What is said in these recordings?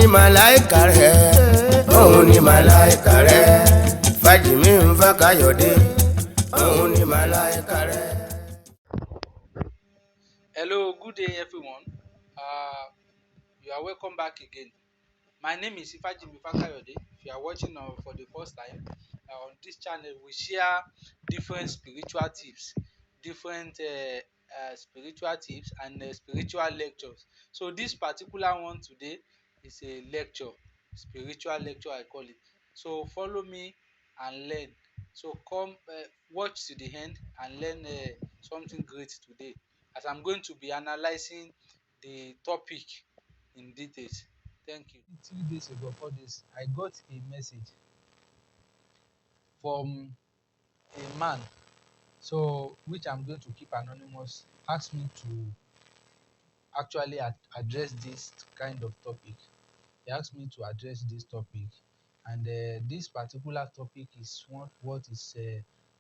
ni màláìkà rẹ̀, òun ni màláìkà rẹ̀. Fájìmí ń fẹ́ Káyọ̀dé, òun ni màláìkà rẹ̀. Hello, good day everyone. You are welcome back again. My name is Ifajimi Fakayode. If you are watching for the first time on this channel, we share different spiritual tips, different spiritual tips and spiritual lectures. So this particular one today is a lecture, spiritual lecture I call it. So follow me and learn. So come watch to the end and learn something great today, as I'm going to be analyzing the topic in details. Thank you. 3 days ago, 4 days, I got a message from a man, so which I'm going to keep anonymous, asked me to actually address this kind of topic. He asked me to address this topic, and this particular topic is what is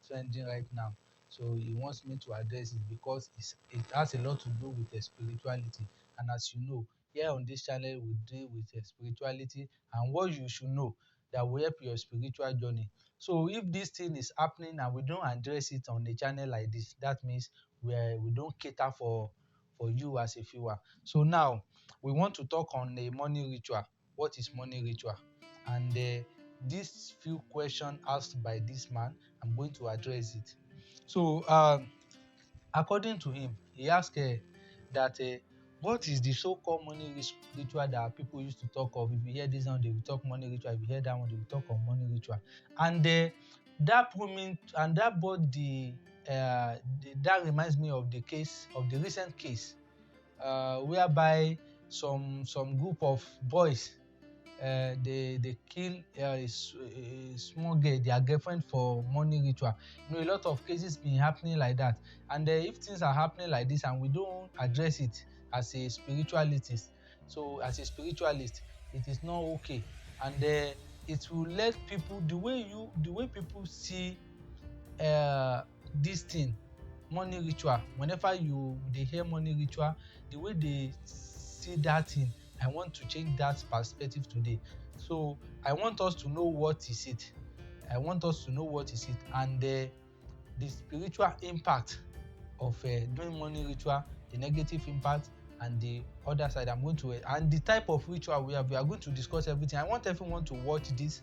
trending right now. So he wants me to address it because it has a lot to do with spirituality. And as you know, here on this channel we deal with spirituality and what you should know that will help your spiritual journey. So if this thing is happening and we don't address it on a channel like this, that means we don't cater for you as a viewer. So now we want to talk on a money ritual. What is money ritual? And these few questions asked by this man, I'm going to address it. So according to him, he asked that what is the so-called money ritual that people used to talk of? If you hear this one, they will talk money ritual. If you hear that one, they will talk of money ritual. And that brought that reminds me of the recent case whereby some group of boys they kill a small girl, their girlfriend, for money ritual. You know, a lot of cases been happening like that. And if things are happening like this and we don't address it as a spiritualist, it is not okay. And it will let people, the way people see this thing, money ritual, whenever they hear money ritual, the way they see that thing, I want to change that perspective today. So I want us to know what is it. And the spiritual impact of doing money ritual, the negative impact, and the other side. And the type of ritual we are going to discuss everything. I want everyone to watch this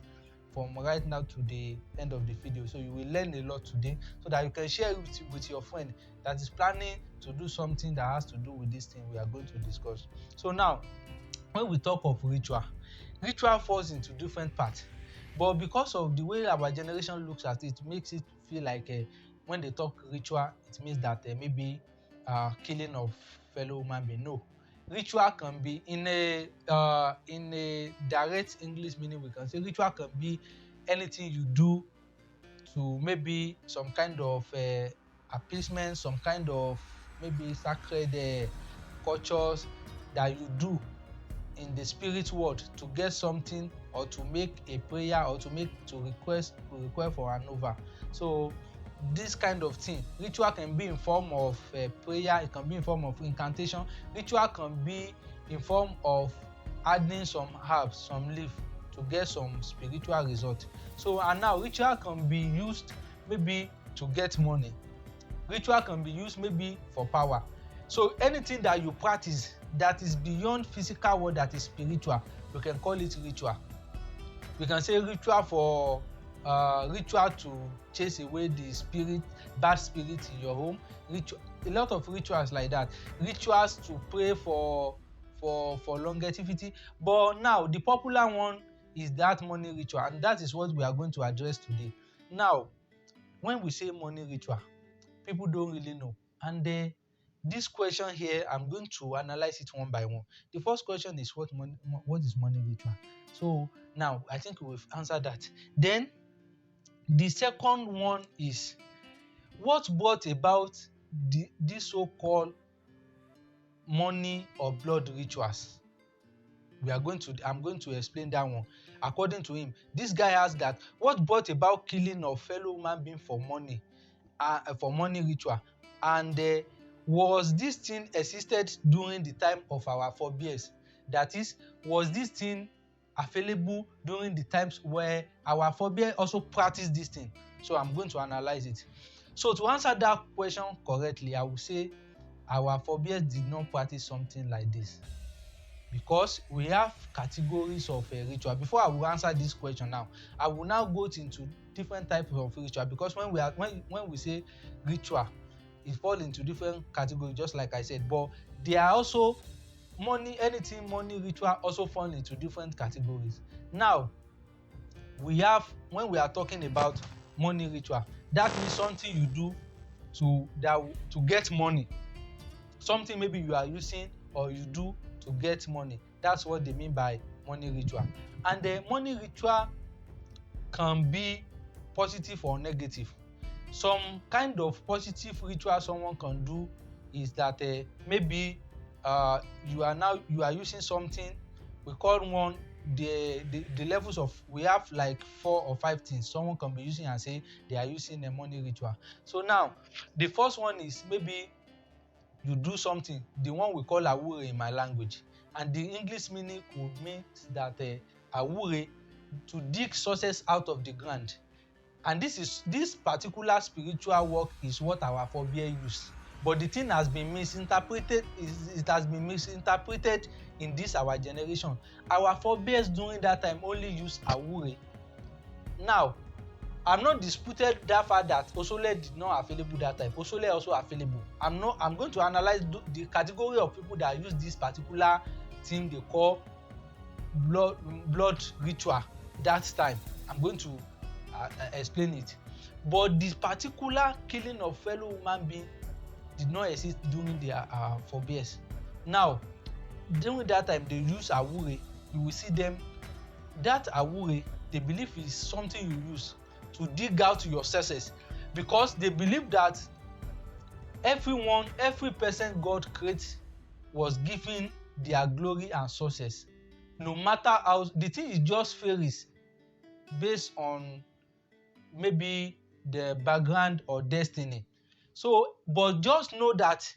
from right now to the end of the video, so you will learn a lot today, so that you can share it with your friend that is planning to do something that has to do with this thing we are going to discuss. So now, when we talk of ritual falls into different parts, but because of the way our generation looks at it, makes it feel like when they talk ritual, it means that maybe killing of fellow human being. No, ritual can be in a direct English meaning. We can say ritual can be anything you do to maybe some kind of appeasement, some kind of maybe sacred cultures that you do in the spirit world to get something, or to make a prayer, or to request for an over. So this kind of thing, ritual can be in form of prayer, it can be in form of incantation, ritual can be in form of adding some herbs, some leaf to get some spiritual result. So and now ritual can be used maybe to get money, ritual can be used maybe for power. So anything that you practice that is beyond physical world, that is spiritual, you can call it ritual. We can say ritual for ritual to chase away the bad spirit in your home. A lot of rituals like that. Rituals to pray for longevity. But now the popular one is that money ritual, and that is what we are going to address today. Now, when we say money ritual, people don't really know. And this question here, I'm going to analyze it one by one. The first question is what is money ritual? So now I think we've answered that. Then the second one is what brought about this so-called money or blood rituals. I'm going to explain that one. According to him, this guy asked that what brought about killing of fellow human being for money ritual, and was this thing existed during the time of our forebears? That is, was this thing available during the times where our forebears also practiced this thing? So I'm going to analyze it. So to answer that question correctly, I will say our forebears did not practice something like this, because we have categories of ritual. Before I will answer this question now, I will now go into different types of ritual, because when we say ritual, it falls into different categories, just like I said. But there are also anything money ritual also fall into different categories. Now, when we are talking about money ritual, that means something you do to get money, something maybe you are using or you do to get money. That's what they mean by money ritual. And the money ritual can be positive or negative. Some kind of positive ritual someone can do is that maybe you are using something. We call one the levels of, we have like 4 or 5 things someone can be using and say they are using a money ritual. So now the first one is maybe you do something, the one we call awure in my language, and the English meaning could mean that awure, to dig sources out of the ground. And this particular spiritual work is what our forebears use, but the thing has been misinterpreted. It has been misinterpreted in this our generation. Our forebears during that time only use awure. Now, I'm not disputed that fact that Osole did not available that time. Osole also available. I'm going to analyze the category of people that use this particular thing they call blood ritual that time. I'm going to explain it. But this particular killing of fellow human being did not exist during their forebears. Now, during that time they use awure. You will see them. That awure, they believe, is something you use to dig out your sources, because they believe that every person God creates was given their glory and sources. No matter how the thing is, just varies based on maybe the background or destiny. So, but just know that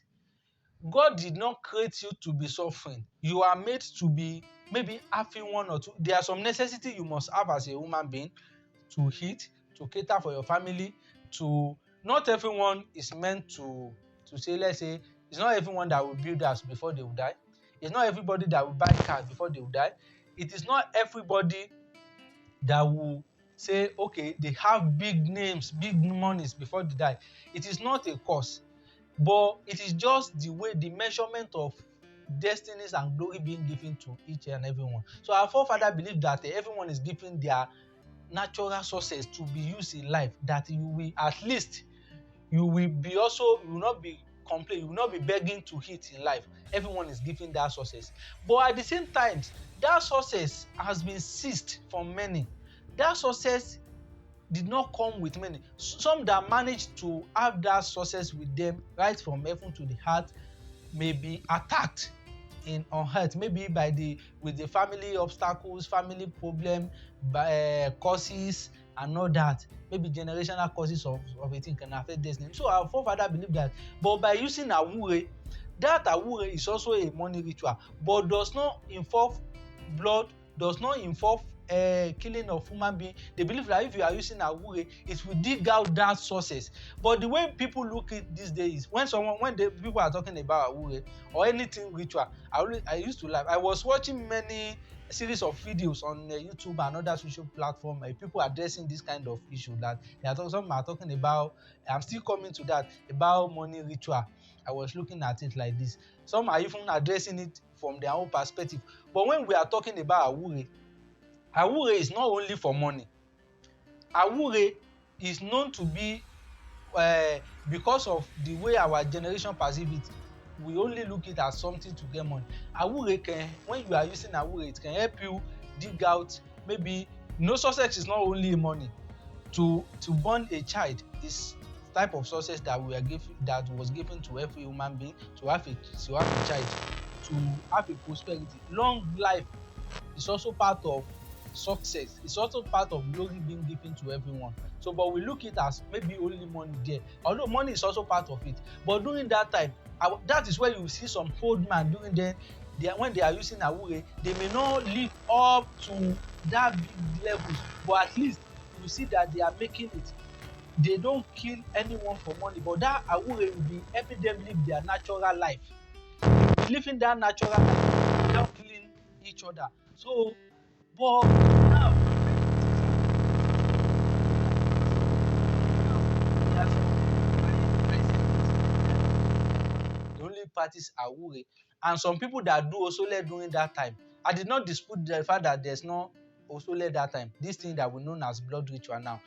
God did not create you to be suffering. You are made to be maybe having one or two. There are some necessity you must have as a human being: to eat, to cater for your family, to not everyone is meant to say, let's say, it's not everyone that will build house before they will die. It's not everybody that will buy cars before they will die. It is not everybody that will say, okay, they have big names, big monies before they die. It is not a cause, but it is just the way, the measurement of destinies and glory being given to each and everyone. So our forefather believed that everyone is given their natural sources to be used in life, that you will at least, you will not be complaining, you will not be begging to eat in life. Everyone is given that sources, but at the same time that sources has been seized from many. That sources did not come with many. Some that managed to have that sources with them right from heaven to the heart may be attacked on earth, maybe with the family obstacles, family problem, causes and all that. Maybe generational causes of a thing can affect destiny. So our forefather believed that. But by using awure, that awure is also a money ritual, but does not involve blood, does not involve killing of human being. They believe that if you are using awure, it will dig out that sources. But the way people look at these days, when people are talking about awure or anything ritual, I used to laugh. I was watching many series of videos on YouTube and other social platforms, people addressing this kind of issue, that some are talking about. I'm still coming to that, about money ritual. I was looking at it like this. Some are even addressing it from their own perspective. But when we are talking about awure is not only for money. Awure is known to be, because of the way our generation perceive it, we only look it as something to get money. Awure when you are using awure, it can help you dig out, maybe success is not only money. To born a child is type of success that was given to every human being, to have a child, to have a prosperity. Long life is also part of success. It's also part of glory being given to everyone. So, but we look it as maybe only money there, although money is also part of it. But during that time, that is where you see some old man during then, when they are using awure, they may not live up to that big levels, but at least you see that they are making it. They don't kill anyone for money, but that awure will be helping them live their natural life, living that natural life without killing each other. So, but now they only practice awure, and some people that do osole during that time. I did not dispute the fact that there's no osole that time. This thing that we know as blood ritual now,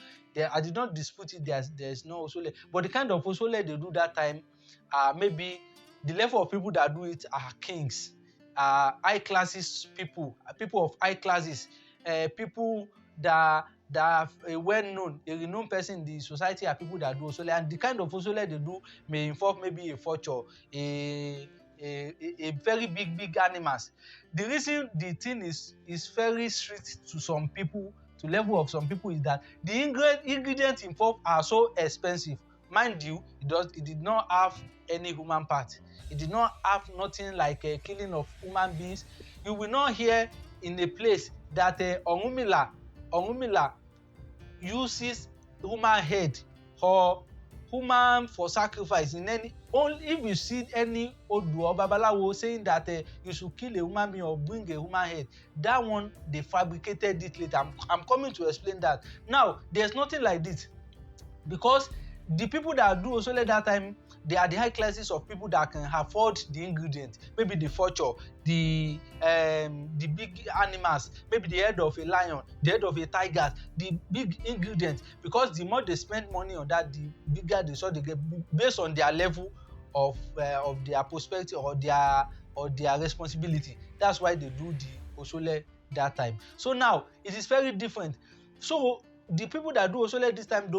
I did not dispute it. There's no osole, but the kind of osole they do that time, maybe the level of people that do it are kings, high classes people, people of high classes, people that are a renowned person in the society are people that do osole, and the kind of osole they do may involve maybe a vulture, a a very big animals. The reason the thing is very strict to some people, to level of some people, is that the ingredients involved are so expensive. Mind you, it did not have any human part. It did not have nothing like a killing of human beings. You will not hear in a place that Orunmila uses human head or human for sacrifice in any. Only if you see any odu or babalawo saying that you should kill a human being or bring a human head, that one they fabricated it later. I'm coming to explain that. Now there's nothing like this, because the people that do osole that time, they are the high classes of people that can afford the ingredient, maybe the vulture, the big animals, maybe the head of a lion, the head of a tiger, the big ingredient. Because the more they spend money on that, the bigger the result they get, based on their level of their prosperity or their responsibility. That's why they do the osole that time. So now it is very different. So the people that do osole this time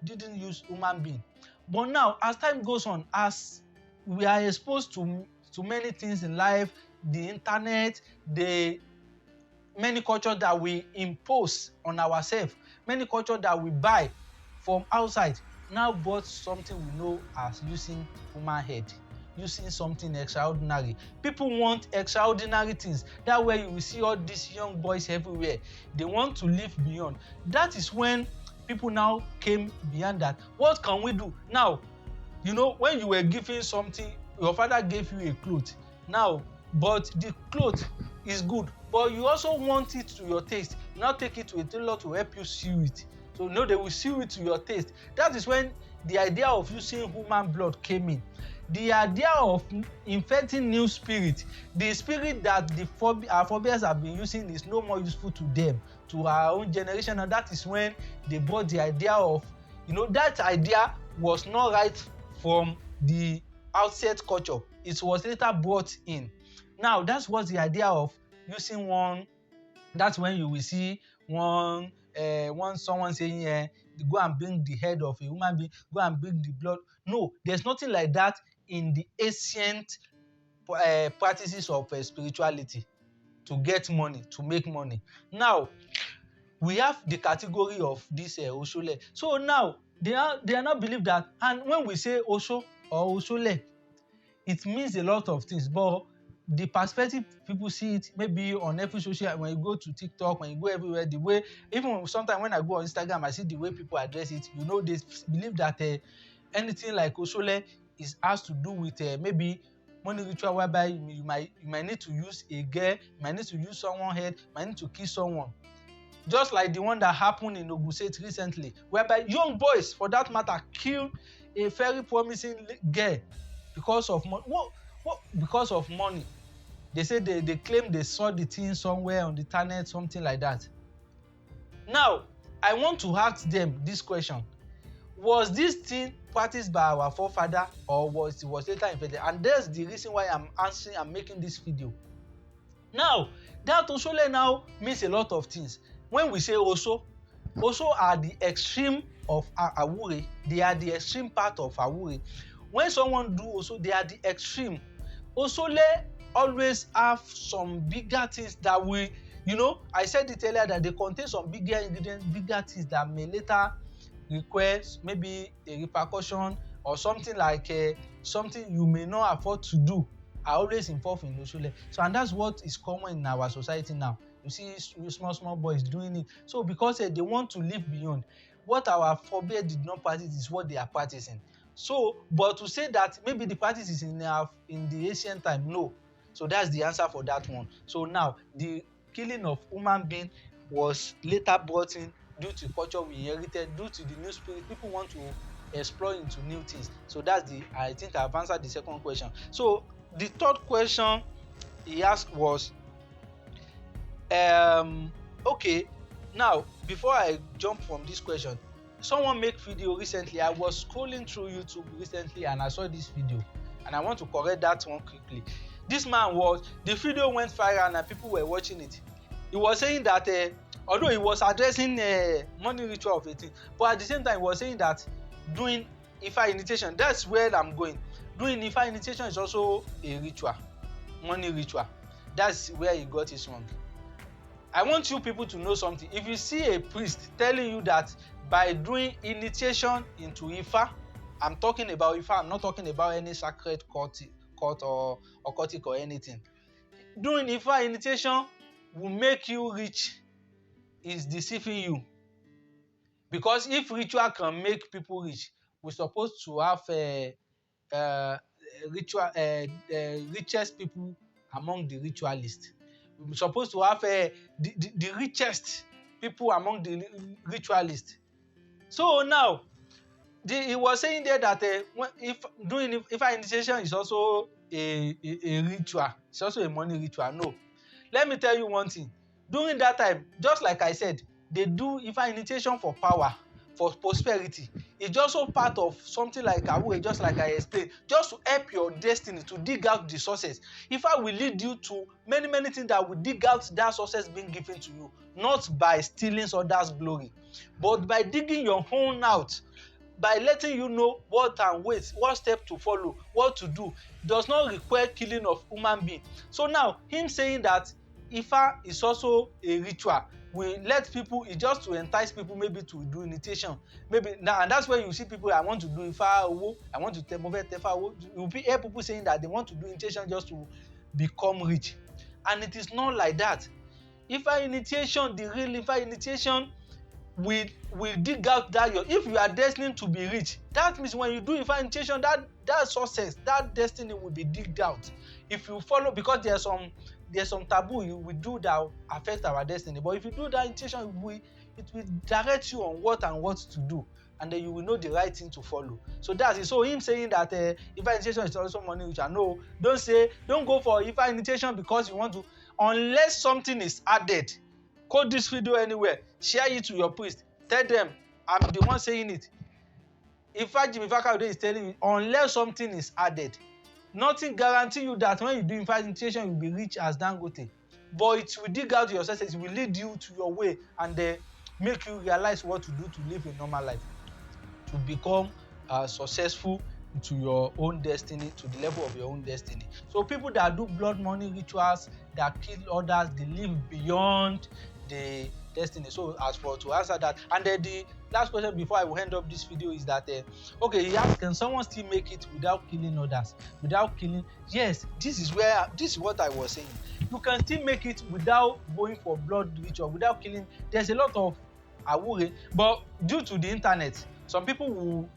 didn't use human being. But now as time goes on, as we are exposed to many things in life, the internet, the many cultures that we impose on ourselves, many cultures that we buy from outside, now brought something we know as using human head, using something extraordinary. People want extraordinary things. That way you will see all these young boys everywhere. They want to live beyond. That is when people now came beyond that. What can we do? Now, you know, when you were giving something, your father gave you a cloth. Now, but the cloth is good, but you also want it to your taste. You now take it to a tailor to help you sew it. So no, they will sew it to your taste. That is when the idea of using human blood came in. The idea of infecting new spirit, the spirit that our forebears have been using, is no more useful to them, to our own generation, and that is when they brought the idea of, you know, that idea was not right from the outset culture. It was later brought in. Now that's what the idea of using one. That's when you will see one someone saying, go and bring the head of a human being, go and bring the blood. No, there's nothing like that in the ancient practices of spirituality to get money, to make money. Now we have the category of this osole. So now they are not believe that. And when we say osho or osole, it means a lot of things, but the perspective people see it, maybe on every social, when you go to TikTok, when you go everywhere, the way, even sometimes when I go on Instagram, I see the way people address it. You know, they believe that anything like osole has to do with maybe money ritual, whereby you might need to use a girl, you might need to use someone's head, you might need to kill someone. Just like the one that happened in Ogun State recently, whereby young boys, for that matter, killed a very promising girl because of money. Because of money. They say they claim they saw the thing somewhere on the internet, something like that. Now, I want to ask them this question. Was this thing practiced by our forefather, or was later invented? And that's the reason why I'm making this video. Now, that osole now means a lot of things. When we say oso are the extreme of awure. They are the extreme part of awure. When someone do oso, they are the extreme. Osole always have some bigger things that we, you know, I said it earlier that they contain some bigger ingredients, bigger things that may later require maybe a repercussion or something like something you may not afford to do are always involved in Osole. So and that's what is common in our society now. You see small boys doing it. So because they want to live beyond what our forebear did not practice is what they are practicing. So but to say that maybe the practice is in the ancient time, no. So that's the answer for that one. So now the killing of human being was later brought in due to culture we inherited, due to the new spirit. People want to explore into new things. So that's I think I've answered the second question. So the third question he asked was, okay, now before I jump from this question, someone make video recently. I was scrolling through YouTube recently and I saw this video, and I want to correct that one quickly. This man the video went viral and people were watching it. He was saying that although he was addressing money ritual of a thing, but at the same time he was saying that doing Ifa initiation, that's where I'm going. Doing Ifa initiation is also a ritual, money ritual. That's where he got it wrong. I want you people to know something. If you see a priest telling you that by doing initiation into Ifa, I'm talking about Ifa, I'm not talking about any sacred court or occultic or anything. Doing Ifa initiation will make you rich is deceiving you. Because if ritual can make people rich, we're supposed to have ritual richest people among the ritualists. We're supposed to have the richest people among the ritualists. So now he was saying there that if doing Ifa initiation is also a ritual, it's also a money ritual. No, let me tell you one thing. During that time, just like I said, they do Ifa initiation for power, for prosperity. It's also part of something like Awure, just like I explained, just to help your destiny, to dig out the sources. Ifa will lead you to many things that will dig out that sources being given to you, not by stealing others' glory, but by digging your own out, by letting you know what and wait, what step to follow, what to do. Does not require killing of human being. So now him saying that Ifa is also a ritual will let people, it's just to entice people maybe to do initiation, maybe now, and that's where you see people, I want to do Ifa Owo, I want to move Tefa Owo. You will hear people saying that they want to do initiation just to become rich, and it is not like that. Ifa initiation, the real Ifa initiation will dig out that if you are destined to be rich, that means when you do Ifa initiation, that success, that destiny will be digged out. If you follow, because there's some taboo you will do that affect our destiny, but if you do that initiation, it will direct you on what to do, and then you will know the right thing to follow. So that's it. So him saying that Ifa initiation is also money ritual, no, don't go for Ifa initiation because you want to, unless something is added. Quote this video anywhere, share it to your priest, tell them I'm the one saying it. Ifa Jimi Fakayode is telling you, unless something is added, nothing guarantee you that when you do Ifa initiation you'll be rich as Dangote, but it will dig out your success, it will lead you to your way, and make you realize what to do to live a normal life, to become successful to your own destiny, to the level of your own destiny. So people that do blood money rituals, that kill others, they live beyond the destiny. So as for to answer that, and then the last question before I will end up this video is that okay, he asked, can someone still make it without killing others, without killing? Yes, this is what I was saying. You can still make it without going for blood ritual, without killing. There's a lot of Awure, but due to the internet, some people will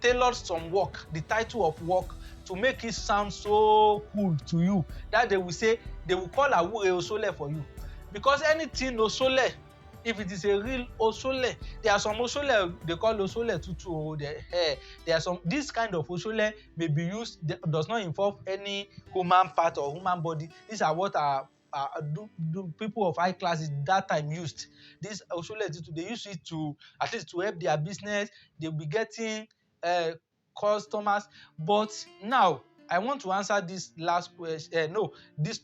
tailor some work, the title of work, to make it sound so cool to you that they will call Awure Osole for you. Because anything Osole, if it is a real Osole, there are some Osole they call Osole Tutu. There are some, this kind of Osole may be used, does not involve any human part or human body. These are what do people of high classes that time used. This Osole Tutu, they use it to at least to help their business. They'll be getting customers. But now I want to answer this last question. This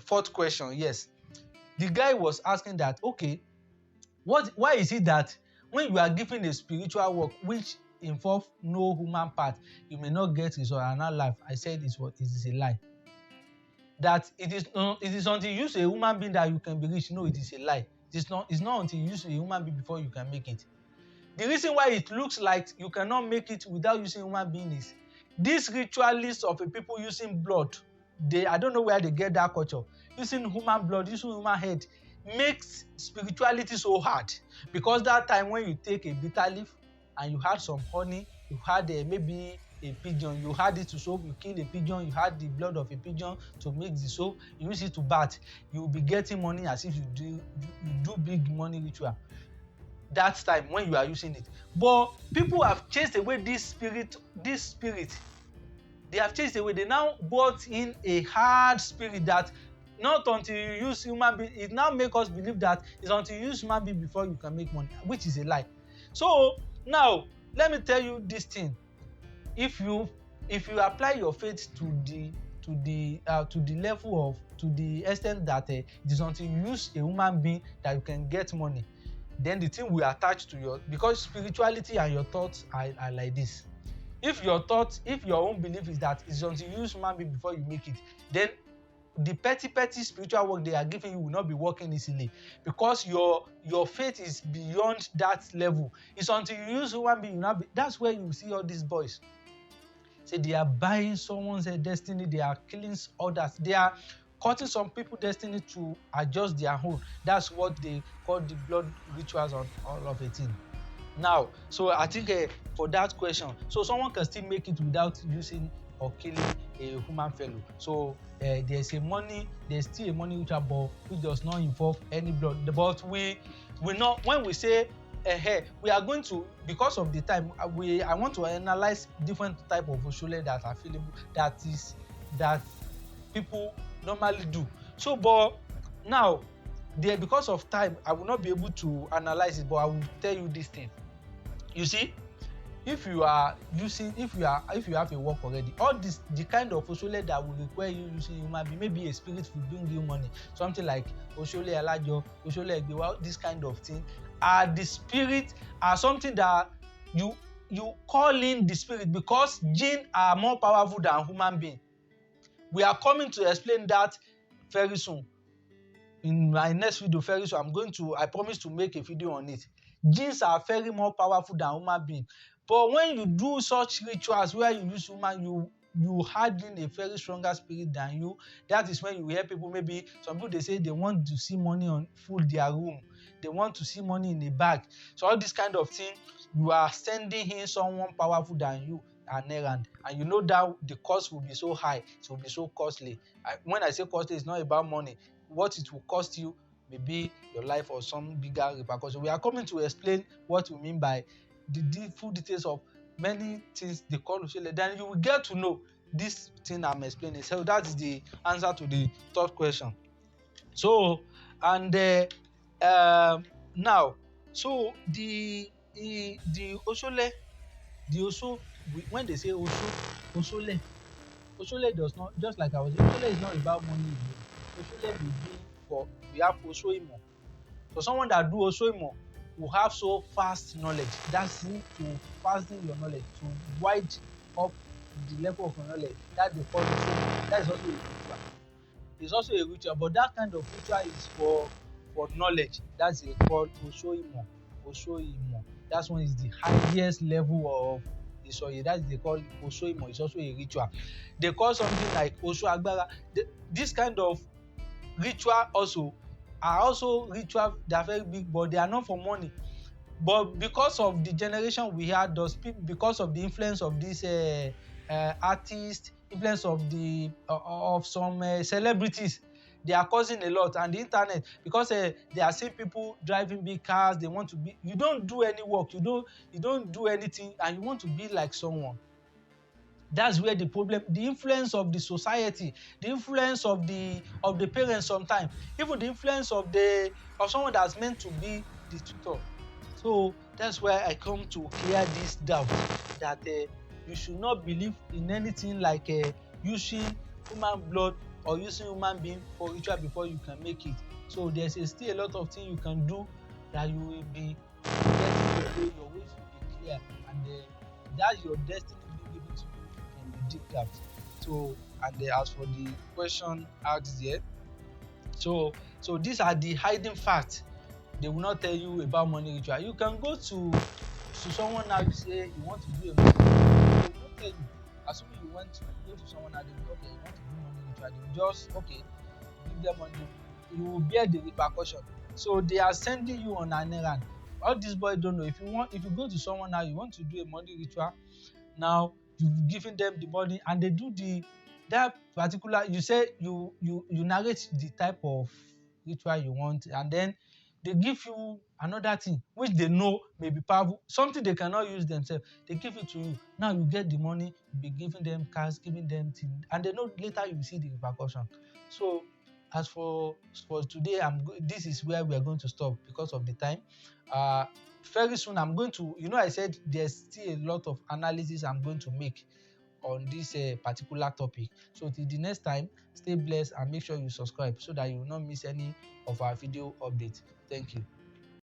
fourth question. Yes, the guy was asking that, okay, why is it that when you are given a spiritual work which involve no human part, you may not get eternal life? I said it is a lie. That it is until you use a human being that you can be rich. No, it is a lie. It's not until you use a human being before you can make it. The reason why it looks like you cannot make it without using a human being is These ritualists of a people using blood, I don't know where they get that culture. Using human blood, using human head makes spirituality so hard, because that time when you take a bitter leaf and you add some honey, you add maybe a pigeon, you add it to soap, you kill a pigeon, you add the blood of a pigeon to make the soap, you use it to bath, you will be getting money as if you do big money ritual that time when you are using it. But people have chased away this spirit. They have chased away. They now brought in a hard spirit that not until you use human being, it now make us believe that it's until you use human being before you can make money, which is a lie. So now let me tell you this thing. If you apply your faith to the level of, to the extent that it is until you use a human being that you can get money, then the thing will attach to your, because spirituality and your thoughts are like this. If your own belief is that it's until you use human being before you make it, then the petty spiritual work they are giving you will not be working easily, because your faith is beyond that level. It's until you use human being, that's where you see all these boys say they are buying someone's destiny, they are killing others, they are cutting some people destiny to adjust their own. That's what they call the blood rituals on all of a thing. Now, so I think for that question, so someone can still make it without using or killing a human fellow. So there's still a money ritual, but which does not involve any blood. But we not, when we say we are going to, because of the time, I want to analyze different type of oshole that are available, that people normally do. So, but now because of time, I will not be able to analyze it, but I will tell you this thing. You see, if you have a work already, all this, the kind of oshole that will require you using human being, maybe a spirit will bring you money, something like oshole alajo, oshole egbewa, this kind of thing, the spirit are something that you call in the spirit, because jinn are more powerful than human being. We are coming to explain that very soon. In my next video very soon, I promise to make a video on it. Jinns are very more powerful than human being. But when you do such rituals where you use human, you add in a very stronger spirit than you. That is when you hear people, maybe some people, they say they want to see money on full their room. They want to see money in a bag. So all this kind of thing, you are sending in someone powerful than you an errand, and you know that the cost will be so high, it will be so costly. When I say costly, it's not about money. What it will cost you may be your life or some bigger repercussion. We are coming to explain what we mean by the full details of many things they call oshole. Then you will get to know this thing I'm explaining. So that is the answer to the third question. So, and now, so the oshole, when they say oshole does not, just like I was, oshole is not about money alone. Oshole may be we have osoimo. So someone that do osoimo will have so fast knowledge. That's it, to fasten your knowledge, to widen up the level of your knowledge. That they call osoimo. That is also a ritual. It's also a ritual, but that kind of ritual is for knowledge. That's called osoimo. Osoimo. That one is the highest level of Isoye. That is they call osoimo. It's also a ritual. They call something like osho agbara. This kind of ritual are also ritual. They are very big, but they are not for money. But because of the generation we had, because of the influence of these artists, influence of some celebrities, they are causing a lot. And the internet, because they are seeing people driving big cars, they want to be. You don't do any work, you don't do anything, and you want to be like someone. That's where the problem, the influence of the society, the influence of the parents sometimes, even the influence of someone that's meant to be the tutor. So that's why I come to clear this doubt that you should not believe in anything like using human blood or using human being for ritual before you can make it. So there's still a lot of things you can do that you will be getting your ways will be clear, and that's your destiny being given to you. That. So, and as for the question asked here, so these are the hiding facts. They will not tell you about money ritual. You can go to someone now, you say you want to do a money ritual, they will not tell you. Assuming you go to someone and they will, okay, you want to do money ritual, they will just, okay, give them money, you will bear the repercussion. So they are sending you on an errand. All these boys don't know. If you go to someone now, you want to do a money ritual, now you've given them the money and they do that particular, you say you narrate the type of ritual you want, and then they give you another thing which they know may be powerful, something they cannot use themselves. They give it to you. Now you get the money, you be giving them cars, giving them things, and they know later you will see the repercussion. So as for today, this is where we are going to stop because of the time. uh Very soon I'm going to, I said there's still a lot of analysis I'm going to make on this particular topic. So till the next time, stay blessed and make sure you subscribe so that you will not miss any of our video updates. Thank you.